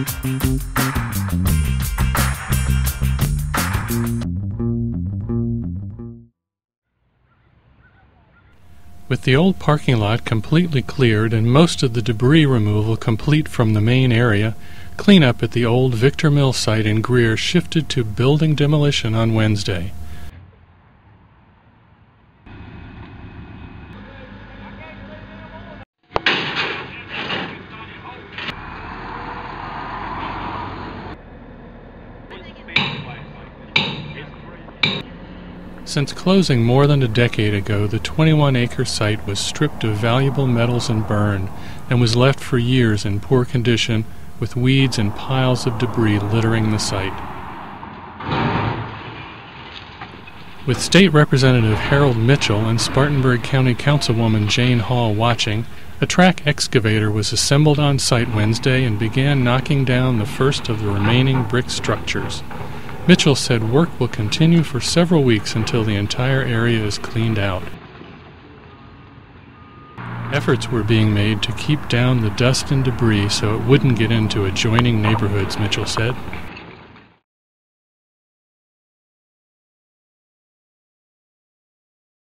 With the old parking lot completely cleared and most of the debris removal complete from the main area, cleanup at the old Victor Mill site in Greer shifted to building demolition on Wednesday. Since closing more than a decade ago, the 21-acre site was stripped of valuable metals and burned, and was left for years in poor condition, with weeds and piles of debris littering the site. With State Representative Harold Mitchell and Spartanburg County Councilwoman Jane Hall watching, a track excavator was assembled on site Wednesday and began knocking down the first of the remaining brick structures. Mitchell said work will continue for several weeks until the entire area is cleaned out. Efforts were being made to keep down the dust and debris so it wouldn't get into adjoining neighborhoods, Mitchell said.